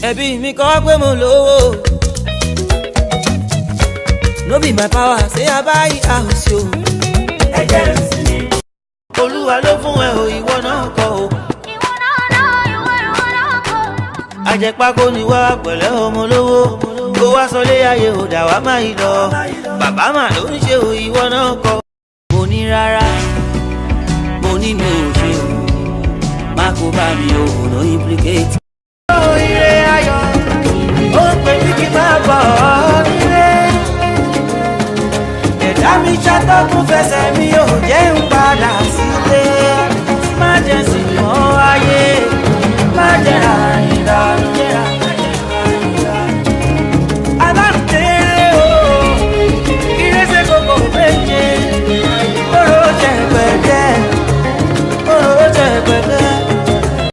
ẹbí mi kọ́ pé mo lówó. No be my power, say I buy house yo. Ẹ̀jẹ̀ ń sin ni. Olúwa ló fún ẹ o, ìwọ náà kọ́ o. Ìwọ náà kọ́. Àjẹpákó ni wá pẹ̀lẹ́ ọmọ lówó. Kó wá sọlé ayé ò dà wá máa yí lọ. Bàbá mà ló ń ṣe o, ìwọ náà kọ́. Mo ní rárá, mo ní mi ò ṣe o. Má kó bá mi o, no implicate. Ire ayọ̀, ó ń pè mí kí n máa bọ̀ ọ́ nílé. Ẹ̀dá mi ṣàtọ́kùn fẹsẹ̀ mi ò jẹ́ ń padà sílé.